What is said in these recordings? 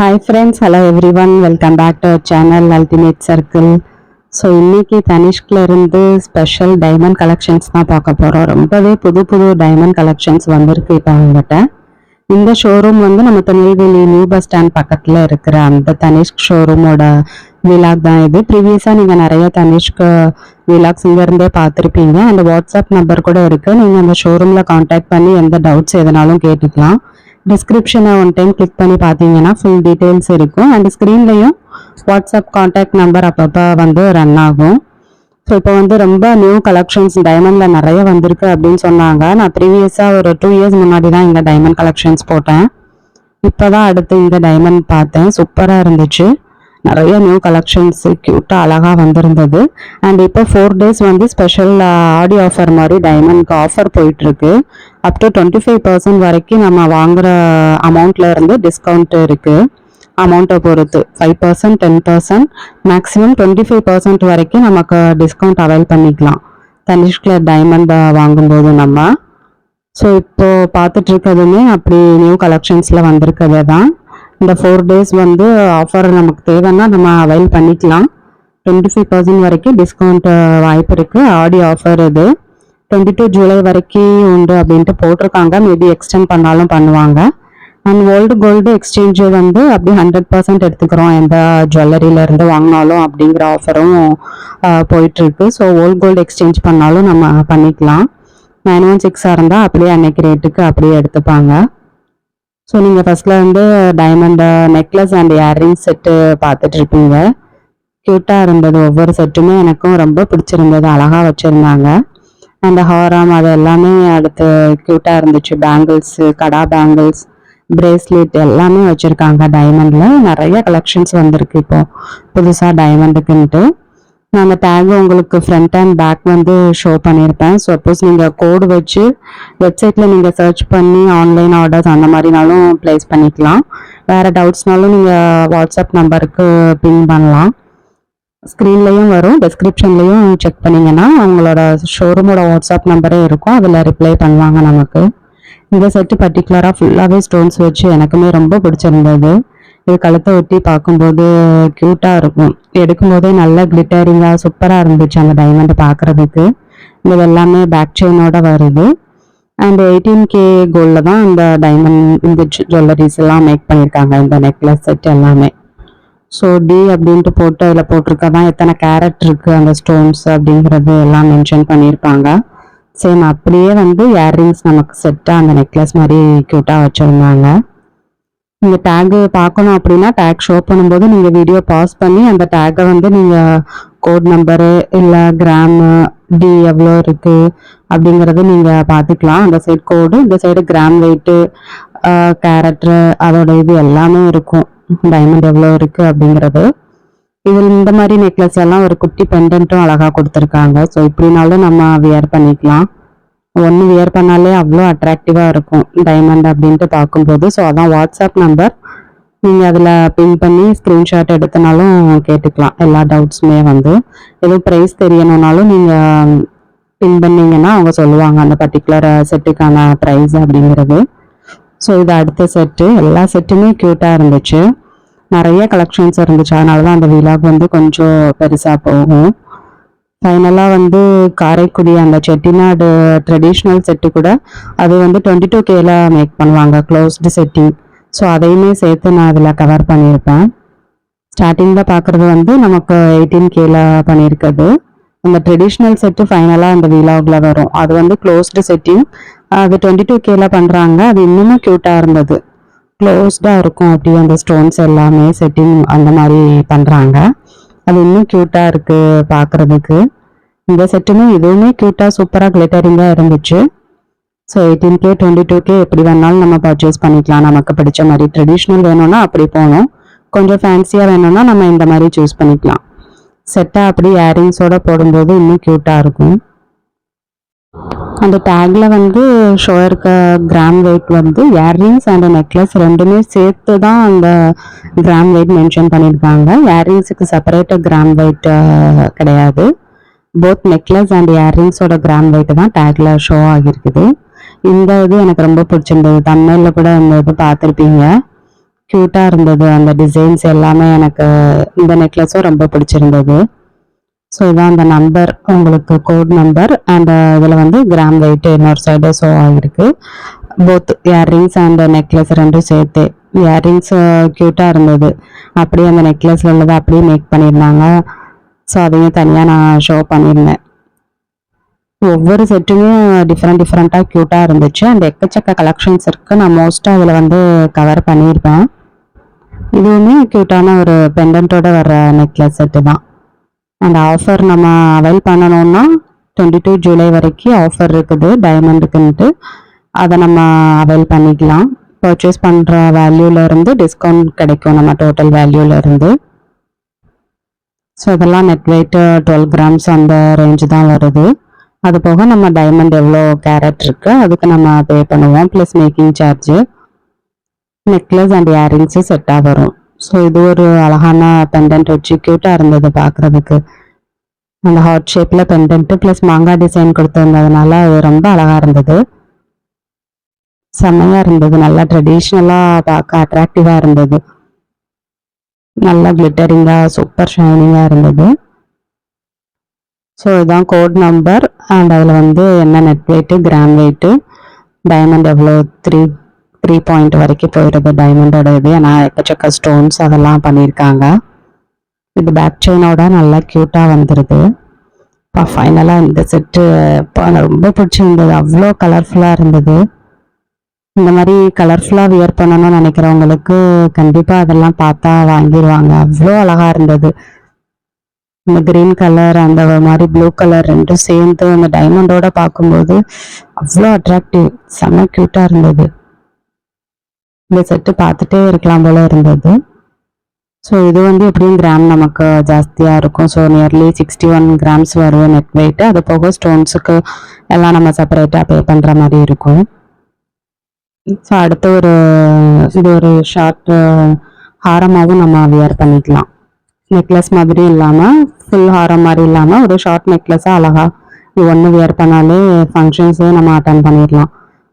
Hi friends, hello everyone, welcome back to our channel Ultimate Circle. So இன்னைக்கு தனிஷ்கில் இருந்து special diamond collections தான் பார்க்க போகிறோம். ரொம்பவே புது புது டைமண்ட் கலெக்ஷன்ஸ் வந்திருக்கு இப்போ அவங்ககிட்ட. இந்த ஷோரூம் வந்து நம்ம திருநெல்வேலி நியூ பஸ் ஸ்டாண்ட் பக்கத்தில் இருக்கிற அந்த தனிஷ்க் ஷோரூமோட விலாக் தான் இது. ப்ரீவியஸாக நீங்கள் நிறைய தனிஷ்க் விலாக்ஸ் இங்கேருந்தே பார்த்துருப்பீங்க. அந்த வாட்ஸ்அப் நம்பர் கூட இருக்குது. நீங்கள் அந்த ஷோரூமில் காண்டாக்ட் பண்ணி எந்த டவுட்ஸ் எதனாலும் கேட்டுக்கலாம். டிஸ்கிரிப்ஷனை ஒன் டைம் கிளிக் பண்ணி பார்த்தீங்கன்னா ஃபுல் டீட்டெயில்ஸ் இருக்கும். அண்ட் ஸ்க்ரீன்லையும் வாட்ஸ்அப் காண்டாக்ட் நம்பர் அப்பப்போ வந்து ரன் ஆகும். ஸோ இப்போ வந்து ரொம்ப நியூ கலெக்ஷன்ஸ் டைமண்டில் நிறைய வந்திருக்கு அப்படின்னு சொன்னாங்க. நான் ப்ரீவியஸாக ஒரு 2 இயர்ஸ் முன்னாடி தான் இங்கே டைமண்ட் கலெக்ஷன்ஸ் போட்டேன். இப்போ தான் அடுத்து இங்கே டைமண்ட் பார்த்தேன். சூப்பராக இருந்துச்சு. நிறைய நியூ கலெக்ஷன்ஸ் க்யூட்டாக அழகாக வந்திருந்தது. அண்ட் இப்போ 4 டேஸ் வந்து ஸ்பெஷல் ஆடி ஆஃபர் மாதிரி டைமண்ட்க்கு ஆஃபர் போயிட்டுருக்கு. அப் டு 25% வரைக்கும் நம்ம வாங்குகிற அமௌண்ட்டில் இருந்து டிஸ்கவுண்ட் இருக்குது. அமௌண்ட்டை பொறுத்து 5%, 10%, மேக்ஸிமம் 25% வரைக்கும் நமக்கு டிஸ்கவுண்ட் அவைல் பண்ணிக்கலாம் தனிஷ்கில் டைமண்ட் வாங்கும்போது நம்ம. ஸோ இப்போது பார்த்துட்டு இருக்கிறதுமே அப்படி நியூ கலெக்ஷன்ஸில் வந்திருக்கிறது தான். இந்த 4 டேஸ் வந்து ஆஃபர் நமக்கு தேவைன்னா நம்ம அவைல் பண்ணிக்கலாம். 25% வரைக்கும் டிஸ்கவுண்ட் வாய்ப்பு இருக்குது. ஆடி ஆஃபர் இது 22 ஜூலை வரைக்கும் உண்டு அப்படின்ட்டு போட்டிருக்காங்க. மேபி எக்ஸ்டெண்ட் பண்ணாலும் பண்ணுவாங்க. அண்ட் ஓல்டு கோல்டு எக்ஸ்சேஞ்சு வந்து அப்படி 100% எடுத்துக்கிறோம் எந்த ஜுவல்லரியிலேருந்து வாங்கினாலும் அப்படிங்கிற ஆஃபரும் போயிட்டுருக்கு. ஸோ ஓல்டு கோல்டு எக்ஸ்சேஞ்ச் பண்ணாலும் நம்ம பண்ணிக்கலாம். 916 இருந்தால் அப்படியே அன்னைக்கு ரேட்டுக்கு அப்படியே எடுத்துப்பாங்க. ஸோ நீங்கள் ஃபஸ்ட்டில் வந்து diamond necklace and earring set பார்த்துட்ருப்பீங்க. க்யூட்டாக இருந்தது. ஒவ்வொரு செட்டுமே எனக்கும் ரொம்ப பிடிச்சிருந்தது. அழகாக வச்சுருந்தாங்க. அந்த ஹாரம் அது எல்லாமே அடுத்து க்யூட்டாக இருந்துச்சு. பேங்கிள்ஸு, கடா பேங்கிள்ஸ், பிரேஸ்லெட் எல்லாமே வச்சுருக்காங்க. டைமண்டில் நிறைய கலெக்ஷன்ஸ் வந்திருக்கு இப்போது புதுசாக டைமண்டுக்குன்ட்டு. நான் அந்த டேக் உங்களுக்கு ஃப்ரண்ட் அண்ட் பேக் வந்து ஷோ பண்ணியிருப்பேன். சப்போஸ் நீங்கள் கோடு வச்சு வெப்சைட்டில் நீங்கள் சர்ச் பண்ணி ஆன்லைன் ஆர்டர்ஸ் அந்த மாதிரினாலும் ப்ளேஸ் பண்ணிக்கலாம். வேறு டவுட்ஸ்னாலும் நீங்கள் வாட்ஸ்அப் நம்பருக்கு பின் பண்ணலாம். ஸ்க்ரீன்லேயும் வரும், டிஸ்கிரிப்ஷன்லேயும் செக் பண்ணிங்கன்னா அவங்களோட ஷோரூமோட வாட்ஸ்அப் நம்பரே இருக்கும். அதில் ரிப்ளை பண்ணுவாங்க நமக்கு. இந்த செட்டு பர்டிகுலராக ஃபுல்லாகவே ஸ்டோன்ஸ் வச்சு எனக்குமே ரொம்ப பிடிச்சிருந்தது. இது கழுத்தை ஒட்டி பார்க்கும்போது க்யூட்டாக இருக்கும். எடுக்கும்போதே நல்லா கிளிட்டரிங்காக சூப்பராக இருந்துச்சு அந்த டைமண்டை பார்க்குறதுக்கு. இது எல்லாமே பேக் செயினோட வருது. அண்ட் 18K கோல்டில் தான் இந்த டைமண்ட் இந்த ஜுவல்லரிஸ் எல்லாம் மேக் பண்ணியிருக்காங்க. இந்த நெக்லஸ் செட் எல்லாமே. ஸோ டி அப்படின்ட்டு போட்டு அதில் போட்டிருக்கதான் எத்தனை கேரட் இருக்குது அந்த ஸ்டோன்ஸ் அப்படிங்கிறது எல்லாம் மென்ஷன் பண்ணியிருப்பாங்க. சேம் அப்படியே வந்து இயர்ரிங்ஸ் நமக்கு செட்டாக அந்த நெக்லஸ் மாதிரி க்யூட்டாக வச்சுருந்தாங்க. நீங்கள் டேகு பார்க்கணும் அப்படின்னா டேக் ஷோ பண்ணும்போது நீங்கள் வீடியோ பாஸ் பண்ணி அந்த டேக்கை வந்து நீங்கள் கோட் நம்பரு இல்லை கிராமு டி எவ்வளோ இருக்குது அப்படிங்கிறது நீங்கள் பார்த்துக்கலாம். அந்த சைடு கோடு, இந்த சைடு கிராம் வெயிட்டு, கேரட்டு, அதோட இது எல்லாமே இருக்கும். டைமண்ட் எவ்வளோ இருக்குது அப்படிங்கிறது. இதில் இந்த மாதிரி நெக்லஸ் எல்லாம் ஒரு குட்டி பெண்டன்ட்டும் அழகாக கொடுத்துருக்காங்க. ஸோ இப்படினாலும் நம்ம வியர் பண்ணிக்கலாம். ஒன்று வியர் பண்ணாலே அவ்வளோ அட்ராக்டிவாக இருக்கும் டைமண்ட் அப்படின்ட்டு பார்க்கும்போது. ஸோ அதான் வாட்ஸ்அப் நம்பர். நீங்கள் அதில் பின் பண்ணி ஸ்க்ரீன்ஷாட் எடுத்தனாலும் கேட்டுக்கலாம். எல்லா டவுட்ஸுமே வந்து எதுவும் ப்ரைஸ் தெரியணுன்னாலும் நீங்கள் பின் பண்ணிங்கன்னா அவங்க சொல்லுவாங்க அந்த பர்டிகுலர் செட்டுக்கான ப்ரைஸ் அப்படிங்கிறது. ஸோ இது அடுத்த செட்டு. எல்லா செட்டுமே க்யூட்டாக இருந்துச்சு. நிறைய கலெக்ஷன்ஸ் இருந்துச்சு. அதனால தான் அந்த விலாக் வந்து கொஞ்சம் பெருசாக போகும். ஃபைனலாக வந்து காரைக்குடி அந்த செட்டிநாடு ட்ரெடிஷ்னல் செட்டு கூட அது வந்து 22Kல மேக் பண்ணுவாங்க க்ளோஸ்டு செட்டிங். ஸோ அதையுமே சேர்த்து நான் அதில் கவர் பண்ணியிருப்பேன். ஸ்டார்டிங்கில் பார்க்குறது வந்து நமக்கு 18Kல பண்ணியிருக்குது. அந்த ட்ரெடிஷ்னல் செட்டு ஃபைனலாக அந்த விலாகில் வரும். அது வந்து க்ளோஸ்டு செட்டிங். அது 22Kல பண்ணுறாங்க. அது இன்னுமே க்யூட்டாக இருந்தது. க்ளோஸ்டாக இருக்கும் அப்படியே அந்த ஸ்டோன்ஸ் எல்லாமே செட்டிங் அந்த மாதிரி பண்ணுறாங்க. அது இன்னும் க்யூட்டாக இருக்குது பார்க்குறதுக்கு. இந்த செட்டுமே இதுவுமே க்யூட்டாக சூப்பராக கிளிட்டரிங்காக இருந்துச்சு. ஸோ 18K 22K எப்படி வேணாலும் நம்ம பர்ச்சேஸ் பண்ணிக்கலாம். நமக்கு பிடிச்ச மாதிரி ட்ரெடிஷ்னல் வேணும்னா அப்படி போகணும். கொஞ்சம் ஃபேன்சியாக வேணும்னா நம்ம இந்த மாதிரி சூஸ் பண்ணிக்கலாம். செட்டாக அப்படி இயரிங்ஸோடு போடும்போது இன்னும் க்யூட்டாக இருக்கும். அந்த டேக்கில் வந்து ஷோ இருக்க கிராம் வெயிட் வந்து இயர்ரிங்ஸ் அண்ட் நெக்லஸ் ரெண்டுமே சேர்த்து தான் அந்த கிராம் வெயிட் மென்ஷன் பண்ணியிருக்காங்க. இயர்ரிங்ஸுக்கு செப்பரேட்டு கிராம் வெயிட் கிடையாது. போத் நெக்லஸ் அண்ட் இயர்ரிங்ஸோட கிராம் வெயிட் தான் டேக்கில் ஷோ ஆகியிருக்குது. இந்த இது எனக்கு ரொம்ப பிடிச்சிருந்தது. தமிழில் கூட இந்த இது பார்த்துருப்பீங்க. க்யூட்டாக இருந்தது. அந்த டிசைன்ஸ் எல்லாமே எனக்கு இந்த நெக்லஸும் ரொம்ப பிடிச்சிருந்தது. ஸோ இதான் அந்த நம்பர், உங்களுக்கு கோட் நம்பர். அண்ட் இதில் வந்து கிராம் வெயிட் இன்னொரு சைடு ஷோ ஆகிருக்கு. போத் இயர்ரிங்ஸ் அண்ட் நெக்லஸ் ரெண்டும் சேர்த்து. இயர்ரிங்ஸ் க்யூட்டாக இருந்தது. அப்படியே அந்த நெக்லஸில் உள்ளதை அப்படியே மேக் பண்ணியிருந்தாங்க. ஸோ அதையும் தனியாக நான் ஷோ பண்ணியிருந்தேன். ஒவ்வொரு செட்டுமே டிஃப்ரெண்ட்டாக க்யூட்டாக இருந்துச்சு. அந்த எக்கச்சக்க கலெக்ஷன்ஸ் இருக்குது. நான் மோஸ்ட்டாக அதில் வந்து கவர் பண்ணியிருப்பேன். இதுவுமே க்யூட்டான ஒரு பெண்டன்ட்டோட வர நெக்லஸ் செட்டு தான். அந்த ஆஃபர் நம்ம அவைல் பண்ணணும்னா 22 ஜூலை வரைக்கும் ஆஃபர் இருக்குது டைமண்டுக்குன்ட்டு. அதை நம்ம அவைல் பண்ணிக்கலாம். பர்ச்சேஸ் பண்ணுற வேல்யூலேருந்து டிஸ்கவுண்ட் கிடைக்கும் நம்ம டோட்டல் வேல்யூலேருந்து. ஸோ இதெல்லாம் நெட் வெயிட் 12 கிராம்ஸ் அந்த ரேஞ்சு தான் வருது. அது போக நம்ம டைமண்ட் எவ்வளோ கேரட் இருக்குது அதுக்கு நம்ம பே பண்ணுவோம். Plus making charge, necklace and earrings செட்டாக வரும். ஸோ இது ஒரு அழகான பெண்டன்ட் வச்சு க்யூட்டாக இருந்தது பார்க்குறதுக்கு. அந்த ஹார்ட் ஷேப்பில் பெண்டன்ட்டு ப்ளஸ் மாங்காய் டிசைன் கொடுத்துருந்ததுனால அது ரொம்ப அழகாக இருந்தது. செம்மையாக இருந்தது. நல்லா ட்ரெடிஷ்னலாக பார்க்க அட்ராக்டிவாக இருந்தது. நல்லா கிளிட்டரிங்காக சூப்பர் ஷைனிங்காக இருந்தது. ஸோ இதுதான் கோட் நம்பர். அண்ட் அதில் வந்து என்ன net weight, gram weight, diamond எவ்வளோ 3 பாயிண்ட் வரைக்கும் போயிடுது டைமண்டோட இது. ஏன்னா எக்கச்சக்க ஸ்டோன்ஸ் அதெல்லாம் பண்ணியிருக்காங்க. இது பேக் செயினோட நல்லா க்யூட்டாக வந்துடுது. இப்போ ஃபைனலாக இந்த செட்டு ரொம்ப பிடிச்சிருந்தது. அவ்வளோ கலர்ஃபுல்லாக இருந்தது. இந்த மாதிரி கலர்ஃபுல்லாக வியர் பண்ணணும்னு நினைக்கிறவங்களுக்கு கண்டிப்பாக அதெல்லாம் பார்த்தா வாங்கிடுவாங்க. அவ்வளோ அழகாக இருந்தது. இந்த கிரீன் கலர் அந்த மாதிரி ப்ளூ கலர் ரெண்டும் சேர்ந்து அந்த டைமண்டோட பார்க்கும்போது அவ்வளோ அட்ராக்டிவ், செம்ம க்யூட்டாக இருந்தது. இந்த செட்டு பார்த்துட்டே இருக்கலாம் போல இருந்தது. ஸோ இது வந்து எப்படியும் கிராம் நமக்கு ஜாஸ்தியாக இருக்கும். ஸோ நியர்லி 61 கிராம்ஸ் வரும் நெட் வெயிட்டு. அது போக ஸ்டோன்ஸுக்கு எல்லாம் நம்ம செப்பரேட்டாக பே பண்ணுற மாதிரி இருக்கும். ஸோ அடுத்து இது ஒரு ஷார்ட் ஹாரமாகவும் நம்ம வியர் பண்ணிக்கலாம். நெக்லஸ் மாதிரி இல்லாமல், ஃபுல் ஹாரம் மாதிரி இல்லாமல் ஒரு ஷார்ட் நெக்லஸாக அழகாக இது ஒன்று வியர் பண்ணாலே ஃபங்க்ஷன்ஸே நம்ம அட்டன் பண்ணிடலாம்.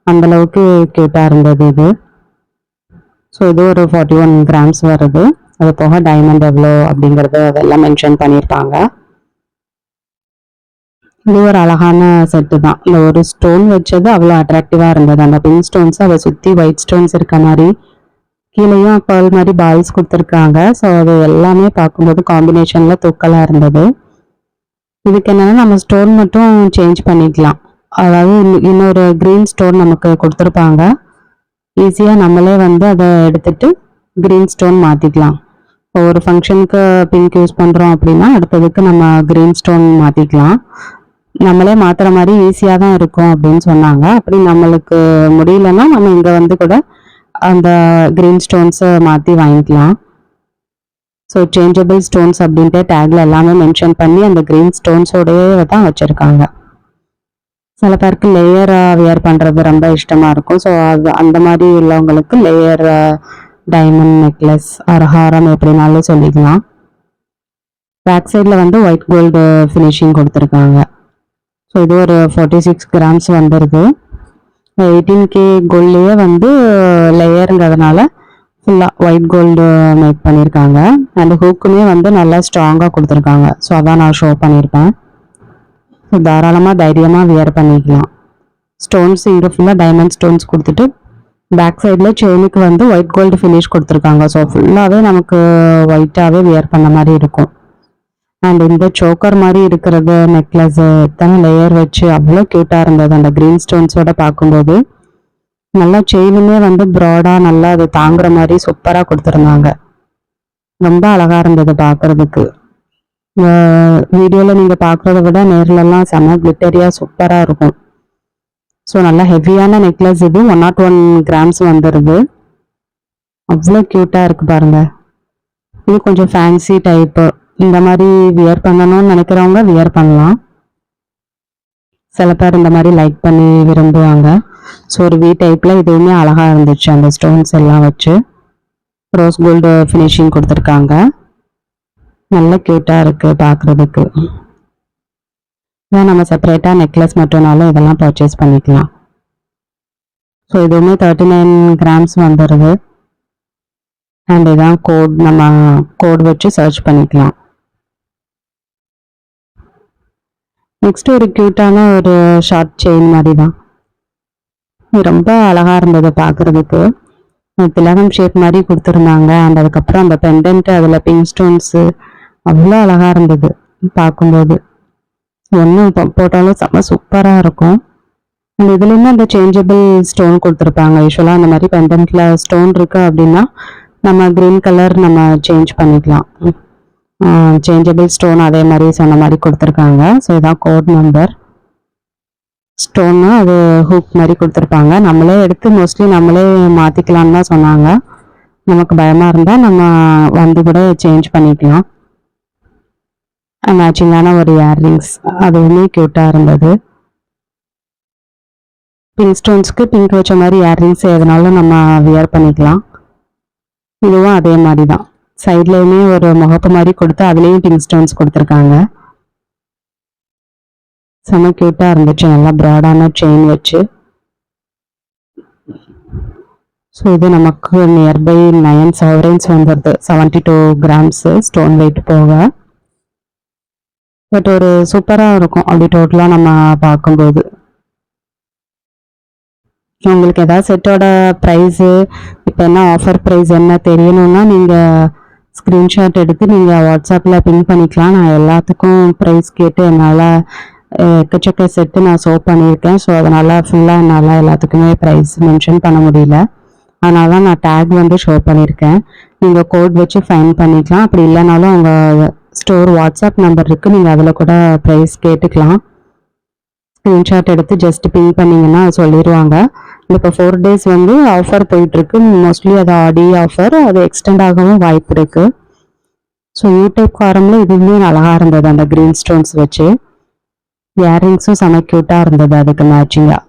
அந்தளவுக்கு க்யூட்டாக இருந்தது இது. ஸோ இது ஒரு 41 கிராம்ஸ் வருது. அது போக டைமண்ட் எவ்வளோ அப்படிங்கிறது அதெல்லாம் மென்ஷன் பண்ணியிருப்பாங்க. இது ஒரு அழகான செட்டு தான். இந்த ஒரு ஸ்டோன் வச்சது அவ்வளோ அட்ராக்டிவாக இருந்தது. அந்த பிங்க் ஸ்டோன்ஸ் அதை சுற்றி ஒயிட் ஸ்டோன்ஸ் இருக்க மாதிரி, கீழேயும் பேர்ல் மாதிரி பால்ஸ் கொடுத்துருக்காங்க. ஸோ அது எல்லாமே பார்க்கும்போது காம்பினேஷனில் தூக்கலாக இருந்தது. இதுக்கு என்னென்னா நம்ம ஸ்டோன் மட்டும் சேஞ்ச் பண்ணிக்கலாம். அதாவது இன்னொரு க்ரீன் ஸ்டோன் நமக்கு கொடுத்துருப்பாங்க. ஈஸியாக நம்மளே வந்து அதை எடுத்துட்டு க்ரீன் ஸ்டோன் மாற்றிக்கலாம். ஒரு ஃபங்க்ஷனுக்கு பிங்க் யூஸ் பண்ணுறோம் அப்படின்னா அடுத்ததுக்கு நம்ம க்ரீன் ஸ்டோன் மாற்றிக்கலாம். நம்மளே மாற்றுற மாதிரி ஈஸியாக தான் இருக்கும் அப்படின்னு சொன்னாங்க. அப்படி நம்மளுக்கு முடியலன்னா நம்ம இங்கே வந்து கூட அந்த க்ரீன் ஸ்டோன்ஸை மாற்றி வாங்கிக்கலாம். ஸோ சேஞ்சபிள் ஸ்டோன்ஸ் அப்படின்ட்டு டேக்ல எல்லாமே மென்ஷன் பண்ணி அந்த க்ரீன் ஸ்டோன்ஸோடய தான் வச்சுருக்காங்க. சில பேருக்கு லேயராக வியர் பண்ணுறது ரொம்ப இஷ்டமாக இருக்கும். ஸோ அது அந்த மாதிரி உள்ளவங்களுக்கு லேயர் டைமண்ட் நெக்லஸ் ஒரு ஹாரம் எப்படினாலும் சொல்லிக்கலாம். பேக் சைடில் வந்து ஒயிட் கோல்டு ஃபினிஷிங் கொடுத்துருக்காங்க. ஸோ இது ஒரு 46 கிராம்ஸ் வந்துடுது. 18K கோல்ட்லேயே வந்து லேயருங்கிறதுனால ஃபுல்லாக ஒயிட் கோல்டு மேக் பண்ணியிருக்காங்க. அண்ட் ஹூக்குமே வந்து நல்லா ஸ்ட்ராங்காக கொடுத்துருக்காங்க. ஸோ அதான் நான் ஷோ பண்ணியிருப்பேன். ஸோ தாராளமாக தைரியமாக வியர் பண்ணிக்கலாம். ஸ்டோன்ஸ் இங்கே ஃபுல்லாக டைமண்ட் ஸ்டோன்ஸ் கொடுத்துட்டு பேக் சைடில் செயினுக்கு வந்து ஒயிட் கோல்டு ஃபினிஷ் கொடுத்துருக்காங்க. ஸோ ஃபுல்லாகவே நமக்கு ஒயிட்டாகவே வியர் பண்ண மாதிரி இருக்கும். அண்ட் இந்த சோக்கர் மாதிரி இருக்கிறது நெக்லஸ் எத்தனை லேயர் வச்சு அவ்வளோ க்யூட்டாக இருந்தது. அந்த க்ரீன் ஸ்டோன்ஸோட பார்க்கும்போது நல்லா செயினுமே வந்து ப்ராடாக நல்லா அது தாங்குற மாதிரி சூப்பராக கொடுத்துருந்தாங்க. ரொம்ப அழகாக இருந்தது பார்க்குறதுக்கு. வீடியோவில் நீங்கள் பார்க்குறத விட நேர்லலாம் செம்ம கிளிட்டரியாக சூப்பராக இருக்கும். ஸோ நல்லா ஹெவியான நெக்லஸ் இது 101 கிராம்ஸ் வந்துடுது. அவ்வளோ க்யூட்டாக இருக்குது பாருங்கள். இது கொஞ்சம் ஃபேன்சி டைப்பு. இந்த மாதிரி வியர் பண்ணணும்னு நினைக்கிறவங்க வியர் பண்ணலாம். சில பேர் இந்த மாதிரி லைக் பண்ணி விரும்புவாங்க. ஸோ ஒரு வி டைப்பில் இதுவுமே அழகாக இருந்துச்சு. அந்த ஸ்டோன்ஸ் எல்லாம் வச்சு ரோஸ் கோல்டு ஃபினிஷிங் கொடுத்துருக்காங்க. நல்ல க்யூட்டாக இருக்குது பார்க்குறதுக்கு. இதான் நம்ம செப்பரேட்டாக நெக்லஸ் மட்டும்னாலும் இதெல்லாம் பர்ச்சேஸ் பண்ணிக்கலாம். ஸோ இதுவுமே 39 கிராம்ஸ் வந்துடுது. அண்ட் இதான் கோட், நம்ம கோட் வச்சு சர்ச் பண்ணிக்கலாம். நெக்ஸ்ட் ஒரு க்யூட்டான ஒரு ஷார்ட் செயின் மாதிரி தான். இது ரொம்ப அழகா இருந்தது பார்க்கறதுக்கு. திலகம் ஷேப் மாதிரி கொடுத்துருந்தாங்க. அண்ட் அதுக்கப்புறம் அந்த பெண்டன்ட், அதில் பிங்க் ஸ்டோன்ஸு அவ்வளோ அழகா இருந்தது பார்க்கும்போது. ஒன்று போட்டாலும் செம்ம சூப்பராக இருக்கும். அண்ட் இதுலேயுமே அந்த சேஞ்சபிள் ஸ்டோன் கொடுத்துருப்பாங்க. யூஸ்வலாக அந்த மாதிரி பெண்டன்ட்ல ஸ்டோன் இருக்கு அப்படின்னா நம்ம க்ரீன் கலர் நம்ம சேஞ்ச் பண்ணிக்கலாம். சேஞ்சபிள் ஸ்டோன் அதே மாதிரி சொன்ன மாதிரி கொடுத்துருக்காங்க. ஸோ இதான் கோட் நம்பர். ஸ்டோன்னு அது ஹூக் மாதிரி கொடுத்துருப்பாங்க. நம்மளே எடுத்து மோஸ்ட்லி நம்மளே மாற்றிக்கலான்னு தான் சொன்னாங்க. நமக்கு பயமாக இருந்தால் நம்ம வந்து கூட சேஞ்ச் பண்ணிக்கலாம். மேட்சிங்கான ஒரு இயர்ரிங்ஸ், அதுவுமே க்யூட்டாக இருந்தது. பிங்க் ஸ்டோன்ஸ்க்கு பிங்க் வச்ச மாதிரி இயர்ரிங்ஸ் எதனாலும் நம்ம வியர் பண்ணிக்கலாம். இதுவும் அதே மாதிரி தான். சைட்லேயுமே ஒரு முகப்பு மாதிரி கொடுத்து அதுலேயும் பிங்க் ஸ்டோன்ஸ் கொடுத்துருக்காங்க. செம்ம க்யூட்டாக இருந்துச்சு. நல்லா ப்ராடான செயின் வச்சு. ஸோ இது நமக்கு நியர்பை 9 sovereigns வந்துடுது. 72 grams ஸ்டோன் வெயிட் போக. பட் ஒரு சூப்பராக இருக்கும் அப்படி டோட்டலாக நம்ம பார்க்கும்போது. உங்களுக்கு ஏதாவது செட்டோட ப்ரைஸு இப்போ என்ன ஆஃபர் ப்ரைஸ் என்ன தெரியணும்னா நீங்கள் ஸ்க்ரீன்ஷாட் எடுத்து நீங்கள் வாட்ஸ்அப்பில் பின் பண்ணிக்கலாம். நான் எல்லாத்துக்கும் ப்ரைஸ் கேட்டு என்னால் எக்கச்சக்க செட்டு நான் ஷோ பண்ணியிருக்கேன். ஸோ அதனால் ஃபுல்லாக என்னால் எல்லாத்துக்குமே ப்ரைஸ் மென்ஷன் பண்ண முடியல. அதனால தான் நான் டேக் வந்து ஷோ பண்ணியிருக்கேன். நீங்கள் கோட் வச்சு ஃபைன் பண்ணிக்கலாம். அப்படி இல்லைனாலும் அவங்க ஸ்டோர் வாட்ஸ்அப் நம்பர் இருக்குது, நீங்கள் அதில் கூட ப்ரைஸ் கேட்டுக்கலாம். ஸ்க்ரீன்ஷாட் எடுத்து ஜஸ்ட் பின் பண்ணிங்கன்னா சொல்லிடுவாங்க. இப்போ 4 days வந்து ஆஃபர் போயிட்டுருக்கு. மோஸ்ட்லி அது ஆடி ஆஃபர், அது எக்ஸ்டெண்ட் ஆகவும் வாய்ப்பு இருக்குது. ஸோ யூடியூப் காரமில் இதுவுமே அழகாக இருந்தது. அந்த க்ரீன் ஸ்டோன்ஸ் வச்சு இயர்ரிங்ஸும் செம க்யூட்டாக இருந்தது அதுக்கு மேட்சிங்காக.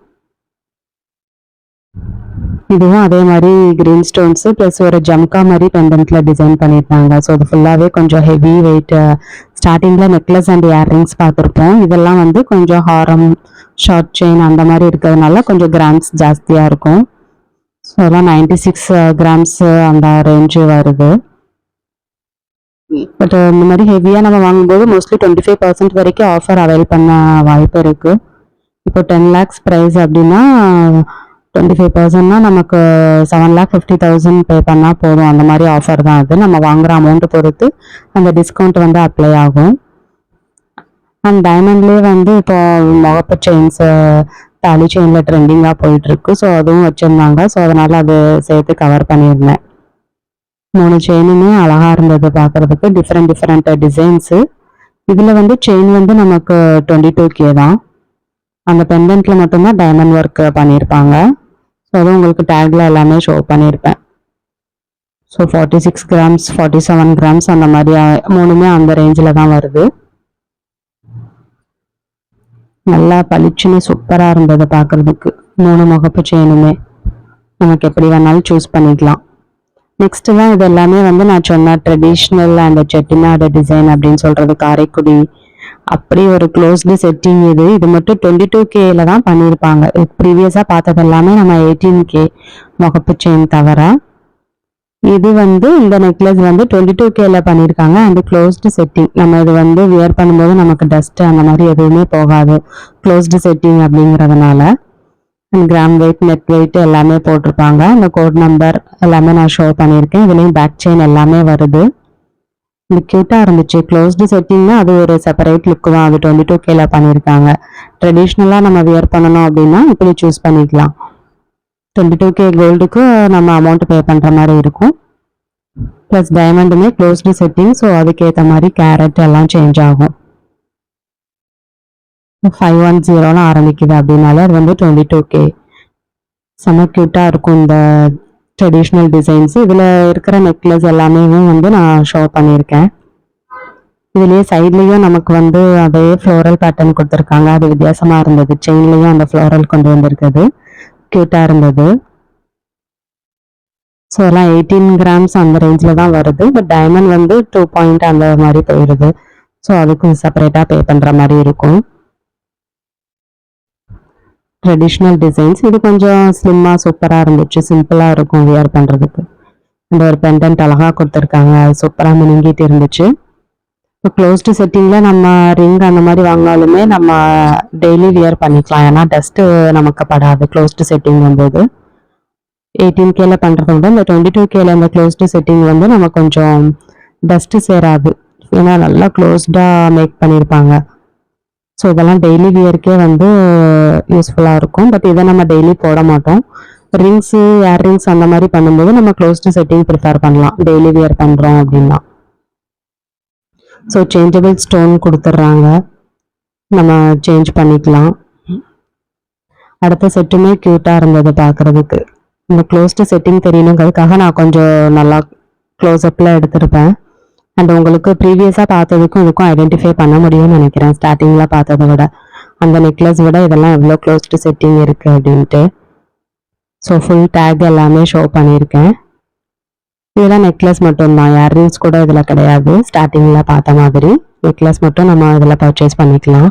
இதுவும் அதே மாதிரி க்ரீன் ஸ்டோன்ஸு ப்ளஸ் ஒரு ஜம்கா மாதிரி பெண்டன்ட்ல டிசைன் பண்ணியிருந்தாங்க. ஸோ அது ஃபுல்லாகவே கொஞ்சம் ஹெவி வெயிட். ஸ்டார்டிங்கில் நெக்லஸ் அண்ட் இயர்ரிங்ஸ் பார்த்துருப்போம். இதெல்லாம் வந்து கொஞ்சம் ஹாரம், ஷார்ட் செயின் அந்த மாதிரி இருக்கிறதுனால கொஞ்சம் கிராம்ஸ் ஜாஸ்தியாக இருக்கும். ஸோ அதெல்லாம் 96 grams அந்த ரேஞ்சு வருது. பட் இந்த மாதிரி ஹெவியாக நம்ம வாங்கும்போது மோஸ்ட்லி 25% வரைக்கும் ஆஃபர் அவைல் பண்ண வாய்ப்பு இருக்குது. இப்போ 10 lakhs ப்ரைஸ் அப்படின்னா 25%னா நமக்கு 7,50,000 பே பண்ணால் போதும். அந்த மாதிரி ஆஃபர் தான் அது. நம்ம வாங்குகிற அமௌண்ட்டு பொறுத்து அந்த டிஸ்கவுண்ட் வந்து அப்ளை ஆகும். அண்ட் டைமண்ட்லேயே வந்து இப்போ முகப்பு செயின்ஸு, தாலி செயினில் ட்ரெண்டிங்காக போயிட்டுருக்கு. ஸோ அதுவும் வச்சுருந்தாங்க. ஸோ அதனால் அது சேர்த்து கவர் பண்ணியிருந்தேன். 3 செயினுமே அழகாக இருந்தது பார்க்குறதுக்கு. Different designs. இதில் வந்து செயின் வந்து நமக்கு 22K தான். அந்த பெண்டன்ட்ல மட்டும்தான் டைமண்ட் ஒர்க் பண்ணியிருப்பாங்க. ஸோ அதுவும் உங்களுக்கு டேக்ல எல்லாமே ஷோ பண்ணியிருப்பேன். ஸோ 46 grams 47 grams அந்த மாதிரி மூணுமே அந்த ரேஞ்சில் தான் வருது. நல்லா பளிச்சுன்னு சூப்பராக இருந்தது பார்க்குறதுக்கு. 3 முகப்பு செயினுமே நமக்கு எப்படி வேணாலும் சூஸ் பண்ணிக்கலாம். நெக்ஸ்ட்டு தான் இது எல்லாமே வந்து நான் சொன்ன ட்ரெடிஷ்னல் அண்ட் செட்டிநாடு டிசைன் அப்படின்னு சொல்கிறது. காரைக்குடி அப்படி ஒரு க்ளோஸ்டு செட்டிங். இது மட்டும் 22Kல தான் பண்ணியிருப்பாங்க. ப்ரீவியஸாக பார்த்தது எல்லாமே நம்ம 18K முகப்பு செயின் தவிர. இது வந்து இந்த நெக்லஸ் வந்து 22Kல பண்ணியிருக்காங்க. And closed setting. நம்ம இது வந்து வியர் பண்ணும்போது நமக்கு டஸ்ட்டு அந்த மாதிரி எதுவுமே போகாது, க்ளோஸ்டு செட்டிங் அப்படிங்கிறதுனால. கிராம் வெயிட், நெட் வெயிட் எல்லாமே போட்டிருப்பாங்க. இந்த கோட் நம்பர் எல்லாமே நான் ஷோ பண்ணியிருக்கேன். இதுலேயும் பேக் செயின் எல்லாமே வருது. இது க்யூட்டாக இருந்துச்சு. க்ளோஸ்டு செட்டிங்னா அது ஒரு செப்பரேட் லுக்கு தான். அது 22Kல பண்ணியிருக்காங்க. ட்ரெடிஷ்னலாக நம்ம வியர் பண்ணணும் அப்படின்னா இப்படி சூஸ் பண்ணிக்கலாம். 22K கோல்டுக்கு நம்ம அமௌண்ட் பே பண்ணுற மாதிரி இருக்கும். ப்ளஸ் டைமண்டுமே க்ளோஸ்டு செட்டிங். ஸோ அதுக்கேற்ற மாதிரி கேரட் எல்லாம் சேஞ்ச் ஆகும். 510 ஆரம்பிக்குது அப்படின்னால அது வந்து 22K. செம்ம க்யூட்டாக இருக்கும் இந்த ட்ரெடிஷ்னல் டிசைன்ஸ். இதில் இருக்கிற நெக்லஸ் எல்லாமே வந்து நான் ஷோ பண்ணியிருக்கேன். இதுலேயே சைட்லேயும் நமக்கு வந்து அதே ஃப்ளோரல் பேட்டர்ன் கொடுத்துருக்காங்க. அது வித்தியாசமாக இருந்தது. செயின்லேயும் அந்த ஃப்ளோரல் கொண்டு வந்திருக்குது. க்யூட்டாக இருந்தது. ஸோ எல்லாம் 18 grams அந்த ரேஞ்சில் தான் வருது. பட் டைமண்ட் வந்து 2 point அந்த மாதிரி போயிடுது. ஸோ அதுக்கு செப்பரேட்டாக பே பண்ணுற மாதிரி இருக்கும். Traditional designs. இது கொஞ்சம் ஸ்லிம்மாக சூப்பராக இருந்துச்சு. சிம்பிளாக இருக்கும் வியர் பண்ணுறதுக்கு. இந்த ஒரு பெண்டன்ட் அழகாக கொடுத்துருக்காங்க. அது சூப்பராக மினுங்கிட்டு இருந்துச்சு. இப்போ க்ளோஸ்டு செட்டிங்கில் நம்ம ரிங் அந்த மாதிரி வாங்கினாலுமே நம்ம டெய்லி வியர் பண்ணிக்கலாம். ஏன்னா டஸ்ட்டு நமக்கு படாது க்ளோஸ்டு செட்டிங் போது. 18Kல பண்ணுறத விட இந்த 22Kல இந்த க்ளோஸ்டு செட்டிங் நம்ம கொஞ்சம் டஸ்ட்டு சேராது. ஏன்னா நல்லா க்ளோஸ்டாக மேக் பண்ணியிருப்பாங்க. ஸோ இதெல்லாம் டெய்லி வியருக்கே யூஸ்ஃபுல்லாக இருக்கும். பட் இதை நம்ம டெய்லி போட மாட்டோம். ரிங்ஸு, ஏர் ரிங்ஸ் அந்த மாதிரி பண்ணும்போது நம்ம க்ளோஸ்டு செட்டிங் ப்ரிஃபர் பண்ணலாம் டெய்லி வியர் பண்ணுறோம் அப்படின்னா. ஸோ சேஞ்சபிள் ஸ்டோன் கொடுத்துட்றாங்க, நம்ம சேஞ்ச் பண்ணிக்கலாம். அடுத்த செட்டுமே க்யூட்டாக இருந்தது பார்க்குறதுக்கு. இந்த க்ளோஸ்டு செட்டிங் தெரியணுங்கிறதுக்காக நான் கொஞ்சம் நல்லா க்ளோஸ்அப்பில் எடுத்திருப்பேன். அண்ட் உங்களுக்கு ப்ரீவியஸாக பார்த்ததுக்கும் இதுக்கும் ஐடென்டிஃபை பண்ண முடியும்னு நினைக்கிறேன். ஸ்டார்டிங்கில் பார்த்ததை விட அந்த நெக்லஸ் விட இதெல்லாம் எவ்வளோ க்ளோஸ்டு செட்டிங் இருக்குது அப்படின்ட்டு. ஸோ ஃபுல் டேக் எல்லாமே ஷோ பண்ணியிருக்கேன். இதெல்லாம் நெக்லஸ் மட்டும்தான், இயர்ரிங்ஸ் கூட இதில் கிடையாது. ஸ்டார்டிங்கில் பார்த்த மாதிரி நெக்லஸ் மட்டும் நம்ம இதில் பர்ச்சேஸ் பண்ணிக்கலாம்.